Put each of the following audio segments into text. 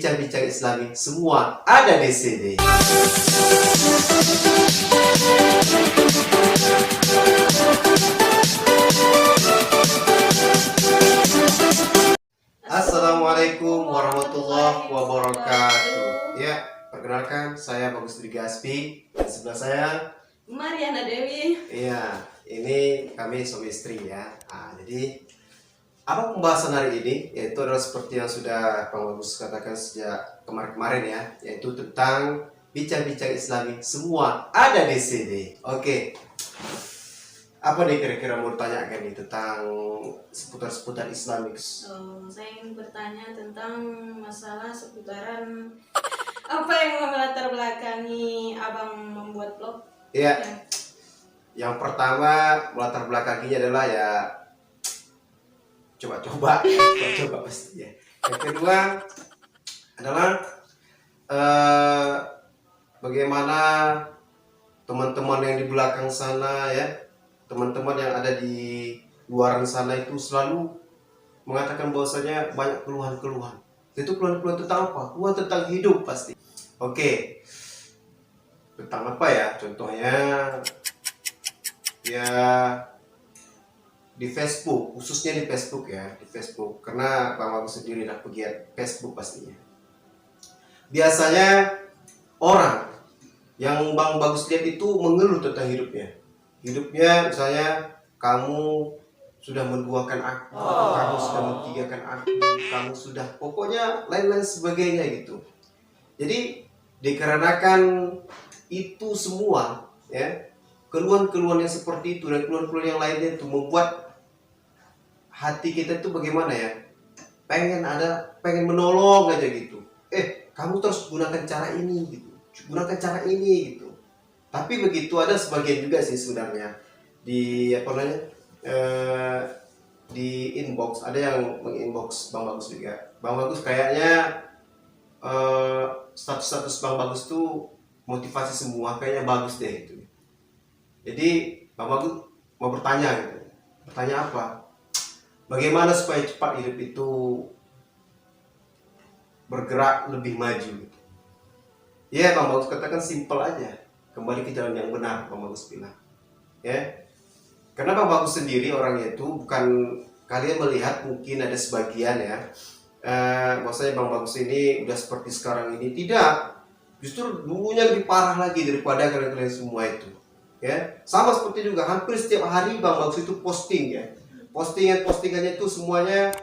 bincang-bincang Islami, semua ada di sini. Assalamualaikum warahmatullahi wabarakatuh. Ya, perkenalkan saya Bagus Dwi Gaspi. Di sebelah saya Mariana Dewi. Iya, ini kami suami istri ya. Jadi apa pembahasan hari ini? Yaitu adalah seperti yang sudah Bang Bagus katakan sejak kemarin-kemarin ya, yaitu tentang bincang-bincang Islami, semua ada di sini. Oke. Apa nih kira-kira mau ditanyakan nih tentang seputar-seputar Islamik? Saya ingin bertanya tentang masalah seputaran apa yang melatar belakangi abang membuat vlog. Iya. Yang pertama melatar belakanginya adalah ya coba-coba pasti ya. Yang kedua adalah bagaimana teman-teman yang di belakang sana ya, teman-teman yang ada di luaran sana itu selalu mengatakan bahwasanya banyak keluhan-keluhan. Itu keluhan-keluhan tentang apa? Keluhan tentang hidup pasti. Oke. Tentang apa ya? Contohnya ya di Facebook, khususnya di Facebook ya, di Facebook. Karena Bang Bagus sendiri adalah pegiat Facebook pastinya. Biasanya orang yang Bang Bagus lihat itu mengeluh tentang hidupnya. Hidupnya misalnya kamu sudah menduakan aku, kamu sudah mentigakan aku, kamu sudah pokoknya lain-lain sebagainya gitu. Jadi dikarenakan itu semua ya, keluhan-keluhan yang seperti itu dan keluhan-keluhan yang lainnya itu membuat hati kita itu bagaimana ya, pengen menolong aja gitu. Kamu terus gunakan cara ini gitu, gunakan cara ini gitu. Tapi begitu ada sebagian juga sih sebenarnya di apa namanya di inbox, ada yang menginbox Bang Bagus juga. Bang Bagus kayaknya status Bang Bagus tuh motivasi semua, kayaknya bagus deh gitu. Jadi Bang Bagus mau bertanya gitu. Bertanya apa? Bagaimana supaya cepat hidup itu bergerak lebih maju gitu. Ya Bang Bagus katakan simpel aja, kembali ke jalan yang benar, Bang Bagus bilang ya. Karena Bang Bagus sendiri orangnya itu bukan, kalian melihat mungkin ada sebagian ya, maksudnya Bang Bagus ini udah seperti sekarang ini, tidak, justru dulunya lebih parah lagi daripada kalian semua itu ya. Sama seperti juga hampir setiap hari Bang Bagus itu posting ya, postingannya itu semuanya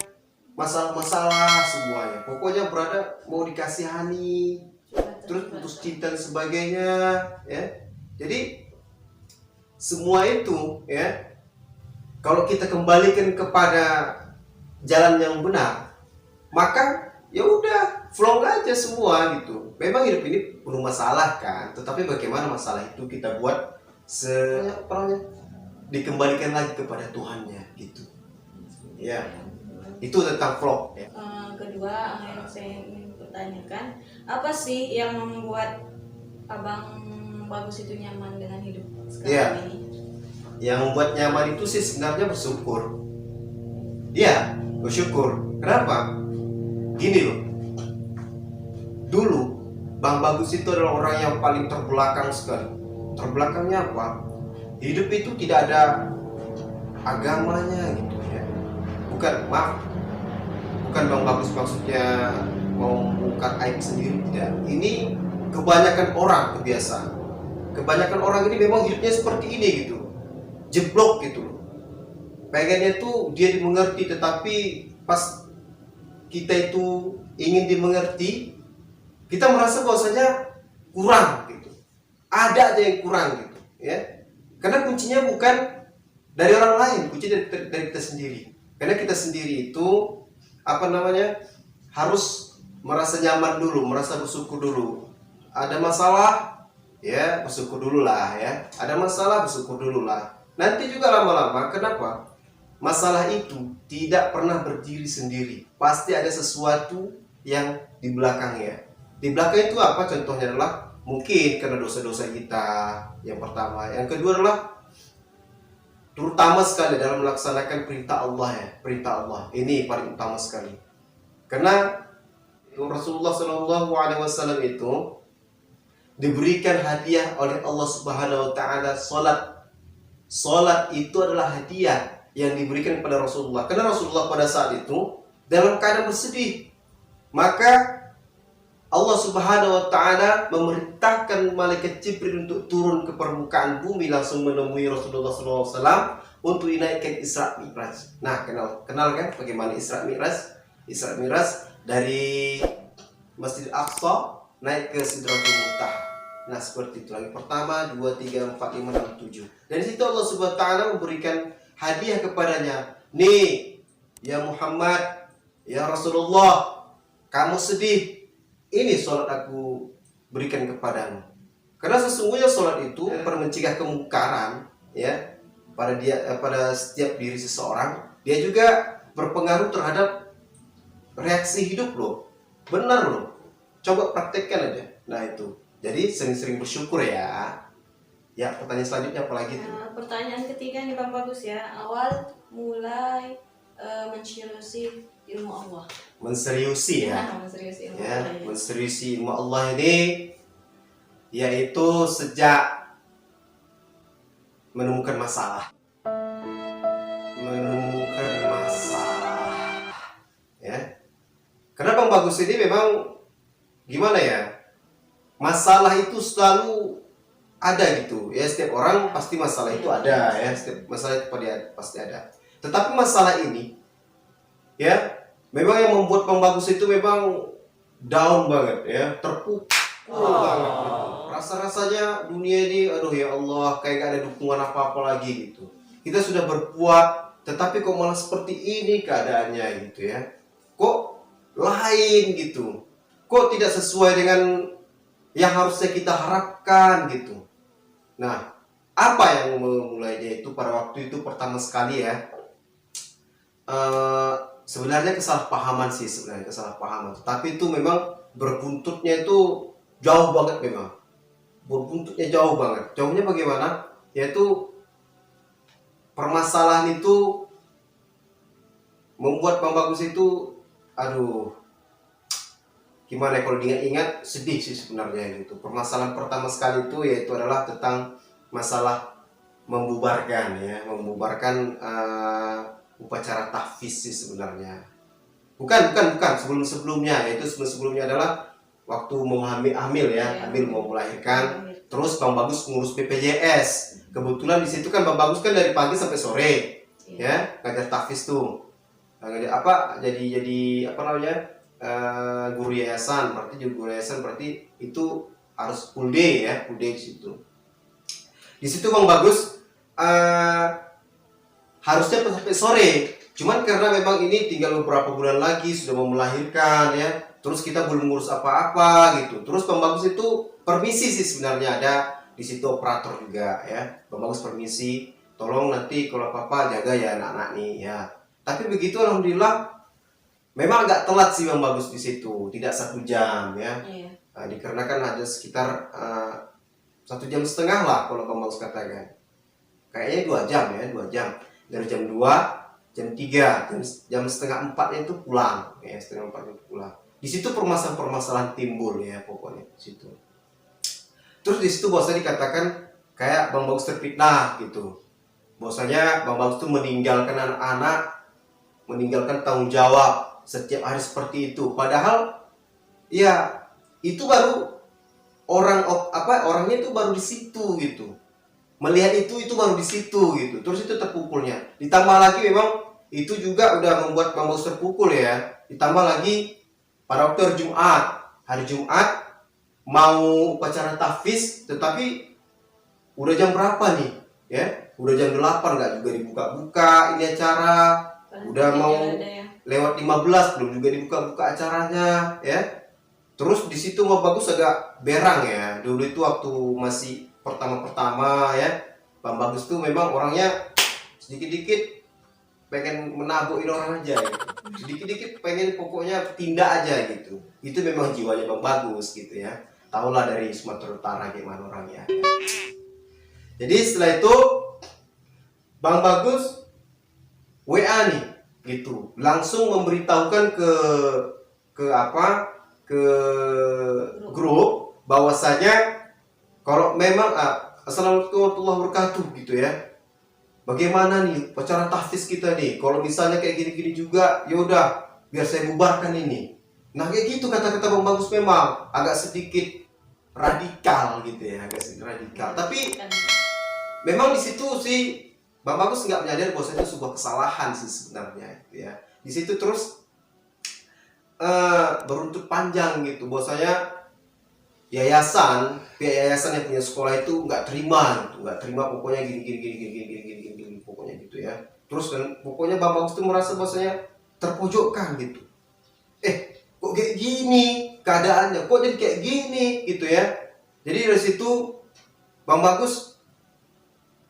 masalah-masalah semuanya, pokoknya berada mau dikasihani, terus putus cinta dan sebagainya ya. Jadi semua itu ya, kalau kita kembalikan kepada jalan yang benar, maka ya udah flow aja semua gitu. Memang hidup ini penuh masalah kan, tetapi bagaimana masalah itu kita buat dikembalikan lagi kepada Tuhannya gitu ya. Itu tentang vlog ya. Kedua yang saya ingin pertanyakan, apa sih yang membuat abang Bagus itu nyaman dengan hidup sekarang ini? Yang membuat nyaman itu sih sebenarnya bersyukur. Iya, bersyukur. Kenapa? Gini loh. Dulu Bang Bagus itu adalah orang yang paling terbelakang sekali. Terbelakangnya apa? Hidup itu tidak ada agamanya gitu ya. Bukan Bang Bagus maksudnya mau mengungkap aib sendiri, tidak. Ini kebanyakan orang kebiasaan. Kebanyakan orang ini memang hidupnya seperti ini gitu, jeblok gitu. Pengennya tuh dia dimengerti, tetapi pas kita itu ingin dimengerti, kita merasa bahwasanya kurang gitu. Ada aja yang kurang gitu ya. Karena kuncinya bukan dari orang lain, kuncinya dari kita sendiri. Karena kita sendiri itu harus merasa nyaman dulu, merasa bersyukur dulu. Ada masalah ya bersyukur dulu lah ya, ada masalah bersyukur dulu lah. Nanti juga lama-lama, kenapa? Masalah itu tidak pernah berdiri sendiri, pasti ada sesuatu yang di belakangnya. Di belakang itu apa? Contohnya adalah mungkin karena dosa-dosa kita, yang pertama. Yang kedua adalah terutama sekali dalam melaksanakan perintah Allah ya, perintah Allah ini paling utama sekali. Karena Rasulullah Shallallahu Alaihi Wasallam itu diberikan hadiah oleh Allah Subhanahu Wa Taala salat. Salat itu adalah hadiah yang diberikan kepada Rasulullah. Karena Rasulullah pada saat itu dalam keadaan bersedih, maka Allah Subhanahu Wa Taala memerintahkan malaikat Jibril untuk turun ke permukaan bumi langsung menemui Rasulullah SAW untuk dinaikkan Isra Mi'raj. Nah, kenal kan bagaimana Isra Mi'raj? Isra Mi'raj dari Masjid Aqsa naik ke Sidratul Muntaha. Nah, seperti itu lagi. Pertama, 2, 3, 4, 5, 6, 7. Dan di situ Allah Subhanahu Wa Taala memberikan hadiah kepadanya. Nih, ya Muhammad, ya Rasulullah, kamu sedih. Ini sholat aku berikan kepadamu. Karena sesungguhnya sholat itu mencegah kemungkaran, ya, pada setiap diri seseorang. Dia juga berpengaruh terhadap reaksi hidup loh. Benar loh. Coba praktekkan aja. Nah itu. Jadi sering-sering bersyukur ya. Ya, pertanyaan selanjutnya apa lagi tuh? Pertanyaan ketiga nih Bang Bagus ya. Awal mulai menseriusi ilmu Allah. Menseriusi ya. Menseriusi ilmu Ya, Allah. Ya. menseriusi ilmu Allah ini yaitu sejak menemukan masalah. Menemukan masalah. Ya. Karena Bang Bagus ini memang gimana ya? Masalah itu selalu ada gitu ya, setiap orang pasti masalah itu ada ya, setiap masalah itu pasti ada. Tetapi masalah ini ya memang yang membuat Bang Bagus itu memang down banget ya, terpukul banget gitu. Rasa-rasanya dunia ini aduh ya Allah, kayak gak ada dukungan apa-apa lagi gitu. Kita sudah berbuat tetapi kok malah seperti ini keadaannya gitu ya. Kok lain gitu. Kok tidak sesuai dengan yang harusnya kita harapkan gitu. Nah, apa yang memulainya itu pada waktu itu pertama sekali ya. Sebenarnya kesalahpahaman sih sebenarnya, kesalahpahaman. Tapi itu memang berbuntutnya itu jauh banget memang. Berbuntutnya jauh banget. Jauhnya bagaimana? Yaitu permasalahan itu membuat Bang Bagus itu aduh, gimana kalau diingat-ingat sedih sih sebenarnya gitu. Permasalahan pertama sekali itu yaitu adalah tentang masalah membubarkan ya, membubarkan upacara tahfiz sih sebenarnya. Bukan sebelumnya, yaitu sebelumnya adalah waktu mau hamil ya, hamil mau melahirkan. Terus Bang Bagus ngurus BPJS. Kebetulan di situ kan Bang Bagus kan dari pagi sampai sore ya, ngajar tahfiz tuh. Ngajar apa? Jadi apa namanya? Guru yayasan, berarti itu harus full day ya, full day di situ. Di situ Bang Bagus harusnya sampai sore, cuman karena memang ini tinggal beberapa bulan lagi sudah mau melahirkan ya, terus kita belum ngurus apa-apa gitu. Terus Bang Bagus itu permisi sih sebenarnya, ada di situ operator juga ya. Bang Bagus permisi, tolong nanti kalau apa-apa jaga ya anak-anak nih ya. Tapi begitu alhamdulillah. Memang agak telat sih Bang Bagus di situ, tidak 1 jam ya. Dikarenakan ada sekitar 1,5 jam lah kalau Bang Bagus katakan. Kayaknya 2 jam ya, 2 jam. Dari jam 2, jam 3, jam setengah 4 itu pulang. Ya, setengah 4 itu pulang. Di situ permasalahan timbul ya pokoknya di situ. Terus di situ bahwasanya dikatakan kayak Bang Bagus terfitnah gitu. Bahwasanya Bang Bagus itu meninggalkan anak-anak, meninggalkan tanggung jawab setiap hari seperti itu. Padahal ya itu baru orangnya itu baru di situ gitu. Melihat itu baru di situ gitu. Terus itu terpukulnya. Ditambah lagi memang itu juga udah membuat Bang Bagus terpukul ya. Ditambah lagi pada waktu hari Jumat mau upacara tahfiz, tetapi udah jam berapa nih? Ya, udah jam 8 nggak juga dibuka-buka ini acara. Udah mau lewat 15 belum juga dibuka-buka acaranya ya. Terus di situ Bang Bagus agak berang ya. Dulu itu waktu masih pertama-pertama ya, Bang Bagus tuh memang orangnya sedikit-dikit pengen menabuhin orang aja gitu. Sedikit-dikit pengen pokoknya tindak aja gitu. Itu memang jiwanya Bang Bagus gitu ya. Tahulah dari Sumatera Utara gimana orangnya ya. Jadi setelah itu Bang Bagus WA nih gitu, langsung memberitahukan ke ke grup bahwasanya kalau memang Assalamualaikum warahmatullahi wabarakatuh gitu ya. Bagaimana nih pacaran tahfiz kita nih? Kalau misalnya kayak gini-gini juga, yaudah biar saya bubarkan ini. Nah kayak gitu kata-kata Bang Bagus memang agak sedikit radikal gitu ya, agak sedikit radikal. Tapi memang di situ sih Bang Bagus nggak menyadari bahwa itu sebuah kesalahan sih sebenarnya gitu ya. Di situ terus beruntut panjang gitu bahwasanya pihak yayasan yang punya sekolah itu nggak terima gitu, nggak terima pokoknya gini pokoknya gitu ya. Terus dan pokoknya Bang Bagus itu merasa bahwasanya terpojokkan gitu. Kok kayak gini keadaannya, kok jadi kayak gini gitu ya. Jadi dari situ Bang Bagus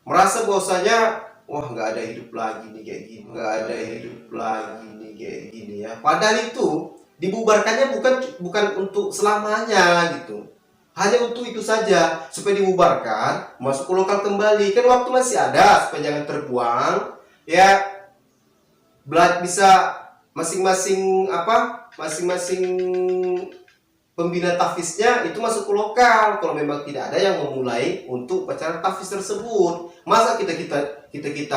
merasa bahwasanya wah nggak ada hidup lagi nih kayak gini, nggak ada hidup lagi nih kayak gini ya. Padahal itu dibubarkannya bukan untuk selamanya gitu, hanya untuk itu saja supaya dibubarkan masuk ke lokal kembali, kan waktu masih ada supaya jangan terbuang ya. Bisa masing-masing pembina tahfiznya itu masuk ke lokal kalau memang tidak ada yang memulai untuk pacaran tahfiz tersebut. Masa kita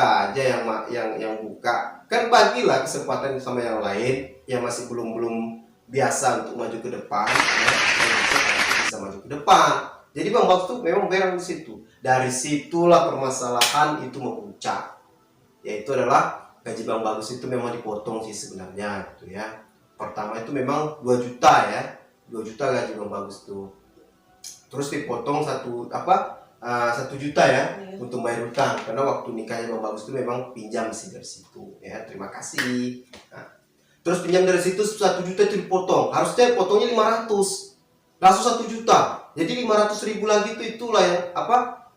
aja yang buka, kan bagilah kesempatan sama yang lain yang masih belum biasa untuk maju ke depan ya, bisa maju ke depan. Jadi Bang Bagus tuh memang berang di situ. Dari situlah permasalahan itu memuncak, yaitu adalah gaji Bang Bagus itu memang dipotong sih sebenarnya gitu ya. Pertama itu memang 2 juta ya, 2 juta gaji Bang Bagus tuh. Terus dipotong 1 juta ya untuk bayar hutang, karena waktu nikahnya Bang Bagus itu memang pinjam sih dari situ ya, terima kasih. Nah, terus pinjam dari situ 1 juta itu dipotong, harusnya potongnya 500, langsung 1 juta, jadi 500 ribu lagi itulah yang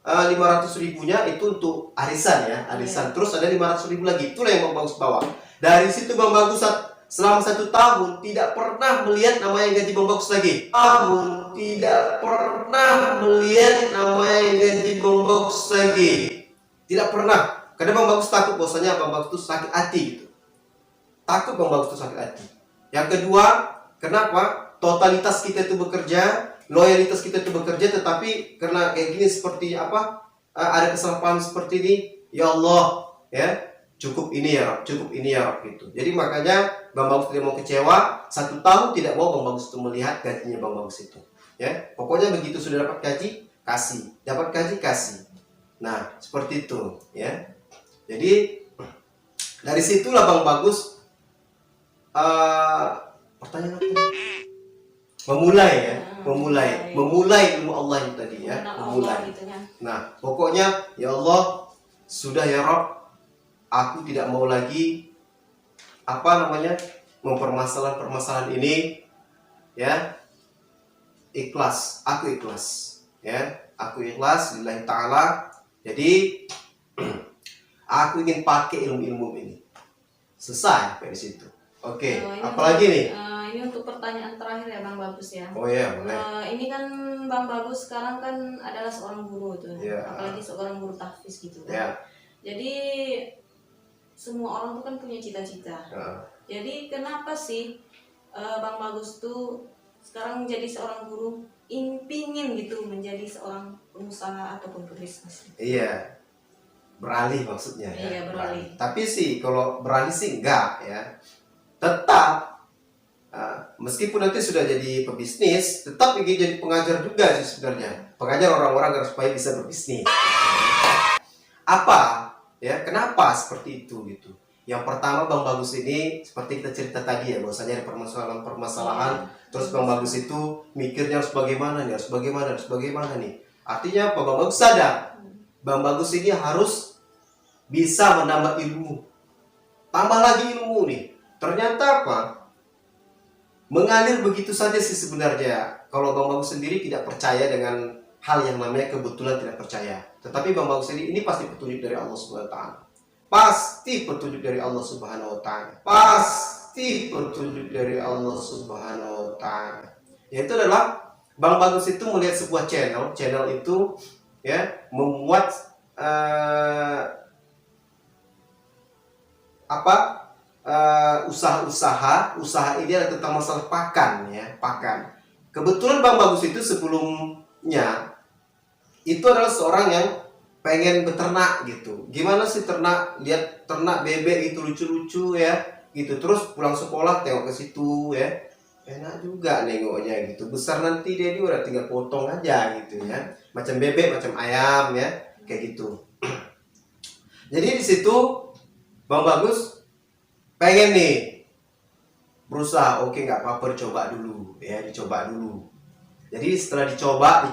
500 ribunya itu untuk arisan ya, arisan. Terus ada 500 ribu lagi, itulah yang Bang Bagus bawa. Dari situ Bang Bagus selama 1 tahun tidak pernah melihat namanya gaji Bang Bagus lagi. Tidak pernah melihat namanya gaji Bang Bagus lagi. Tidak pernah. Karena Bang Bagus takut bahwasanya Bang Bagus itu sakit hati gitu. Takut Bang Bagus itu sakit hati. Yang kedua, kenapa? Totalitas kita itu bekerja, loyalitas kita itu bekerja, tetapi karena kayak gini seperti ada kesalahan seperti ini, ya Allah ya, cukup ini ya Rob gitu. Jadi makanya Bang Bagus tidak mau kecewa, 1 tahun tidak mau Bang Bagus itu melihat gajinya Bang Bagus itu ya. Pokoknya begitu sudah dapat gaji kasih, dapat gaji kasih. Nah seperti itu ya. Jadi dari situlah Bang Bagus pertanyaan apa? memulai ilmu Allah itu tadi ya, memulai. Nah pokoknya ya Allah sudah ya Rob, aku tidak mau lagi mempermasalahan ini ya. Aku ikhlas lillahi ta'ala. Jadi aku ingin pakai ilmu ini, selesai dari situ. Oke. Apalagi nih? Ini untuk pertanyaan terakhir ya Bang Bagus ya. Oh iya boleh. Ini kan Bang Bagus sekarang kan adalah seorang guru tuh, apalagi seorang guru tahfiz gitu kan. Jadi semua orang tuh kan punya cita-cita. Jadi kenapa sih Bang Bagus tuh sekarang menjadi seorang guru, pingin gitu menjadi seorang pengusaha ataupun pebisnis? Iya, beralih maksudnya ya. Iya, beralih. Tapi sih kalau beralih sih enggak ya. Tetap meskipun nanti sudah jadi pebisnis, tetap ingin jadi pengajar juga sih sebenarnya. Pengajar orang-orang agar supaya bisa berbisnis. Kenapa seperti itu gitu? Yang pertama Bang Bagus ini seperti kita cerita tadi ya, bahwasanya ada permasalahan. Terus Bang Bagus itu mikirnya harus bagaimana nih. Artinya Bang Bagus sadar, Bang Bagus ini harus bisa menambah ilmu. Tambah lagi ilmu nih. Ternyata mengalir begitu saja sih sebenarnya. Kalau Bang Bagus sendiri tidak percaya dengan hal yang namanya kebetulan, tidak percaya. Tetapi Bang Bagus ini pasti petunjuk dari Allah Subhanahu wa taala. Pasti petunjuk dari Allah Subhanahu wa taala. Pasti petunjuk dari Allah Subhanahu wa taala. Yaitu adalah Bang Bagus itu melihat sebuah channel itu ya memuat usaha-usaha usaha ini adalah tentang masalah pakan ya, pakan. Kebetulan Bang Bagus itu sebelumnya itu adalah seorang yang pengen beternak gitu. Gimana sih ternak, lihat ternak bebek itu lucu-lucu ya gitu. Terus pulang sekolah tengok ke situ ya, enak juga nengoknya gitu. Besar nanti dia udah tinggal potong aja gitu ya, macam bebek, macam ayam ya, kayak gitu. Jadi di situ Bang Bagus pengen nih berusaha, oke nggak apa-apa, dicoba dulu ya, dicoba dulu. Jadi setelah dicoba,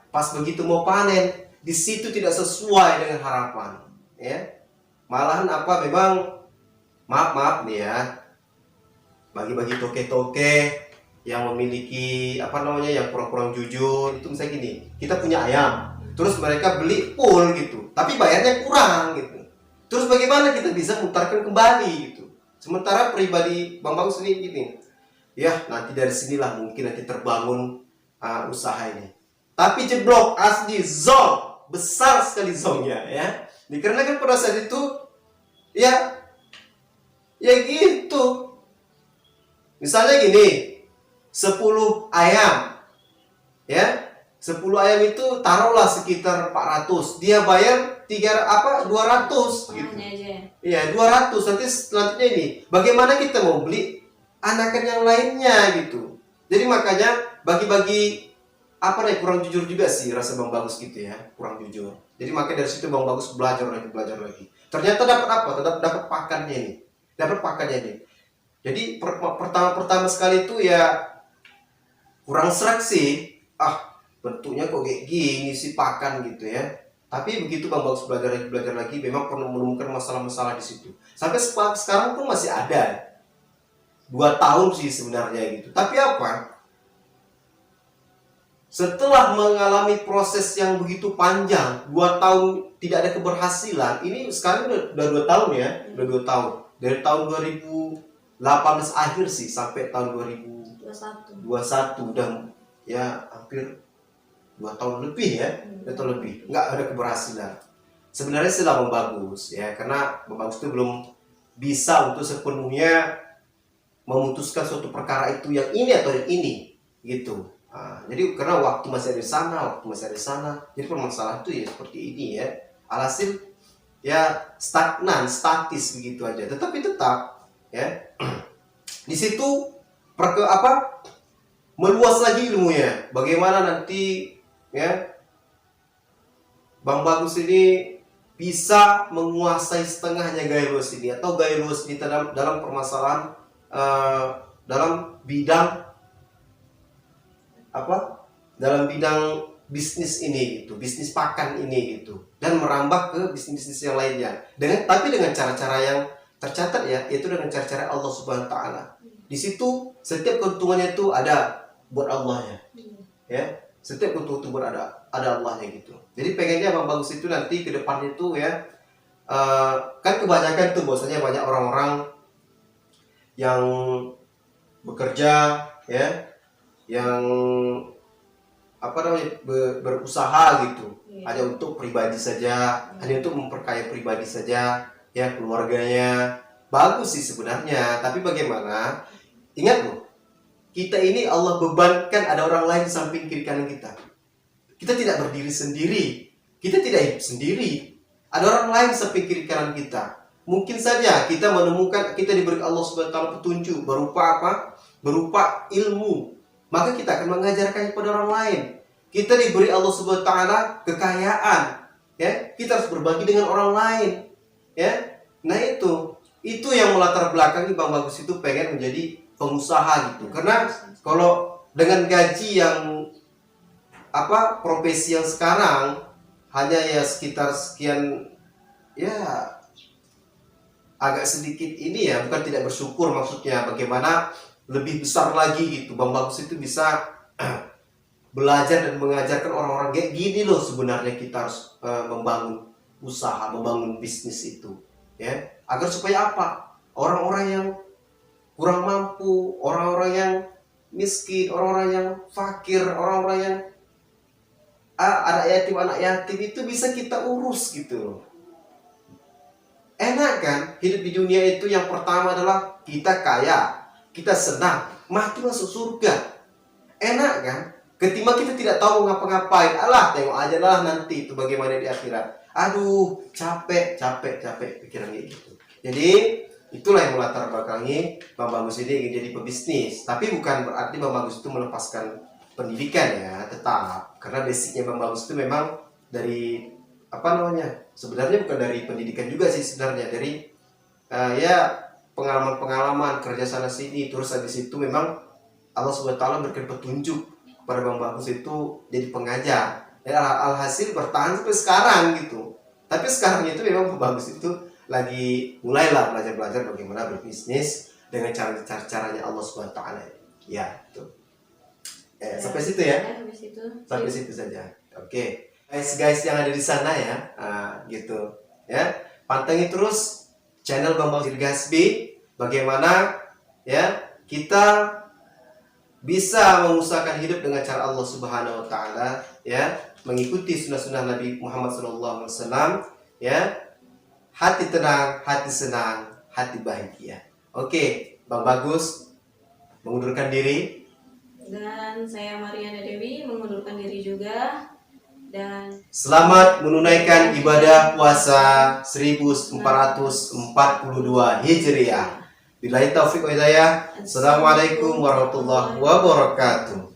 pas begitu mau panen, di situ tidak sesuai dengan harapan ya. Malahan apa, memang maaf nih ya, bagi-bagi toke-toke yang memiliki apa namanya, yang kurang-kurang jujur itu. Misalnya gini, kita punya ayam, terus mereka beli full gitu, tapi bayarnya kurang gitu. Terus bagaimana kita bisa mutarkan kembali gitu? Sementara pribadi Bang Bagus ini gini, ya nanti dari sinilah mungkin nanti terbangun usaha ini. Tapi jeblok, asli zong, besar sekali zongnya ya. Dikarenakan pada saat itu ya gitu. Misalnya gini, 10 ayam ya, 10 ayam itu taruhlah sekitar 400, dia bayar 200 gitu. Iya, 200. Nanti selanjutnya ini, bagaimana kita mau beli anakan yang lainnya gitu. Jadi makanya bagi-bagi apa nih, kurang jujur juga sih rasa Bang Bagus gitu ya, kurang jujur. Jadi makanya dari situ Bang Bagus belajar lagi. Ternyata dapat apa? Dapat pakannya ini. Dapat pakannya ini. Jadi pertama sekali itu ya kurang serak sih. Bentuknya kok kayak gini sih pakan gitu ya. Tapi begitu Bang Bagus belajar lagi, memang pernah menemukan masalah-masalah di situ. Sampai sekarang pun masih ada. 2 tahun sih sebenarnya gitu. Tapi apa? Setelah mengalami proses yang begitu panjang, 2 tahun tidak ada keberhasilan. Ini sekarang udah 2 tahun ya, udah 2 tahun. Dari tahun 2018 akhir sih sampai tahun 2021 udah ya hampir 2 tahun lebih ya, 2 tahun lebih, nggak ada keberhasilan. Sebenarnya sih Bang Bagus ya, karena Bang Bagus itu belum bisa untuk sepenuhnya memutuskan suatu perkara itu yang ini atau yang ini gitu. Jadi karena waktu masih ada di sana, jadi permasalahan itu ya seperti ini ya. Alhasil ya statis begitu aja. Tetapi tetap ya di situ meluas lagi ilmunya. Bagaimana nanti ya Bang Bagus ini bisa menguasai setengahnya gaya luas ini, atau gaya luas ini dalam permasalahan dalam bidang bisnis ini gitu, bisnis pakan ini gitu, dan merambah ke bisnis yang lainnya tapi dengan cara-cara yang tercatat ya, yaitu dengan cara-cara Allah Subhanahu wa taala. Di situ setiap keuntungannya itu ada buat Allah ya. Setiap keuntungan itu ada Allahnya gitu. Jadi pengennya Bang Bagus itu nanti ke depannya itu ya, kan kebanyakan tuh bahwasanya banyak orang-orang yang bekerja ya, yang berusaha gitu, hanya untuk pribadi saja, hanya untuk memperkaya pribadi saja ya, keluarganya. Bagus sih sebenarnya, tapi bagaimana? Ingat loh, kita ini Allah bebankan ada orang lain di samping kiri kanan kita. Kita tidak berdiri sendiri, kita tidak hidup sendiri. Ada orang lain di samping kiri kanan kita. Mungkin saja kita menemukan, kita diberi Allah Subhanahu wa taala petunjuk berupa apa? Berupa ilmu. Maka kita akan mengajarkannya kepada orang lain. Kita diberi Allah Subhanahu wa taala kekayaan, ya. Kita harus berbagi dengan orang lain, ya. Nah, itu yang melatar belakangi Bang Bagus itu pengen menjadi pengusaha gitu. Karena kalau dengan gaji yang profesi yang sekarang hanya ya sekitar sekian, ya agak sedikit ini ya, bukan tidak bersyukur maksudnya, bagaimana lebih besar lagi gitu. Bang Bagus itu bisa belajar dan mengajarkan orang-orang kayak gini loh, sebenarnya kita harus membangun usaha, membangun bisnis itu ya, agar supaya apa? Orang-orang yang kurang mampu, orang-orang yang miskin, orang-orang yang fakir, orang-orang yang anak yatim itu bisa kita urus gitu loh. Enak kan? Hidup di dunia itu yang pertama adalah kita kaya, kita senang, mati masuk surga. Enak kan? Ketimbang kita tidak tahu ngapa-ngapain. Alah, tengok aja lah nanti itu bagaimana di akhirat. Aduh, capek pikiran kayak gitu. Jadi itulah yang melatar belakangi Bang Bagus ini ingin jadi pebisnis. Tapi bukan berarti Bang Bagus itu melepaskan pendidikan ya, tetap. Karena basicnya Bang Bagus itu memang dari sebenarnya bukan dari pendidikan juga sih sebenarnya, dari ya pengalaman-pengalaman kerja sana sini. Terus habis itu memang Allah SWT berikan petunjuk kepada Bang Bagus itu jadi pengajar. Dan alhasil bertahan sampai sekarang gitu. Tapi sekarang itu memang Bang Bagus itu lagi mulailah belajar bagaimana berbisnis dengan caranya Allah SWT. Ya, itu. Sampai situ ya. Sampai situ saja. Oke. Guys yang ada di sana ya, gitu ya, pantengin terus channel Bang Bagus Dirgasbi, bagaimana ya kita bisa mengusahakan hidup dengan cara Allah Subhanahu Wa Taala ya, mengikuti sunnah-sunnah Nabi Muhammad SAW ya, hati tenang, hati senang, hati bahagia. Oke, Bang Bagus mengundurkan diri, dan saya Mariana Dewi mengundurkan diri juga. Dan selamat menunaikan ibadah puasa 1442 Hijriah. Billahi taufiq wa hidayah. Assalamualaikum warahmatullahi wabarakatuh.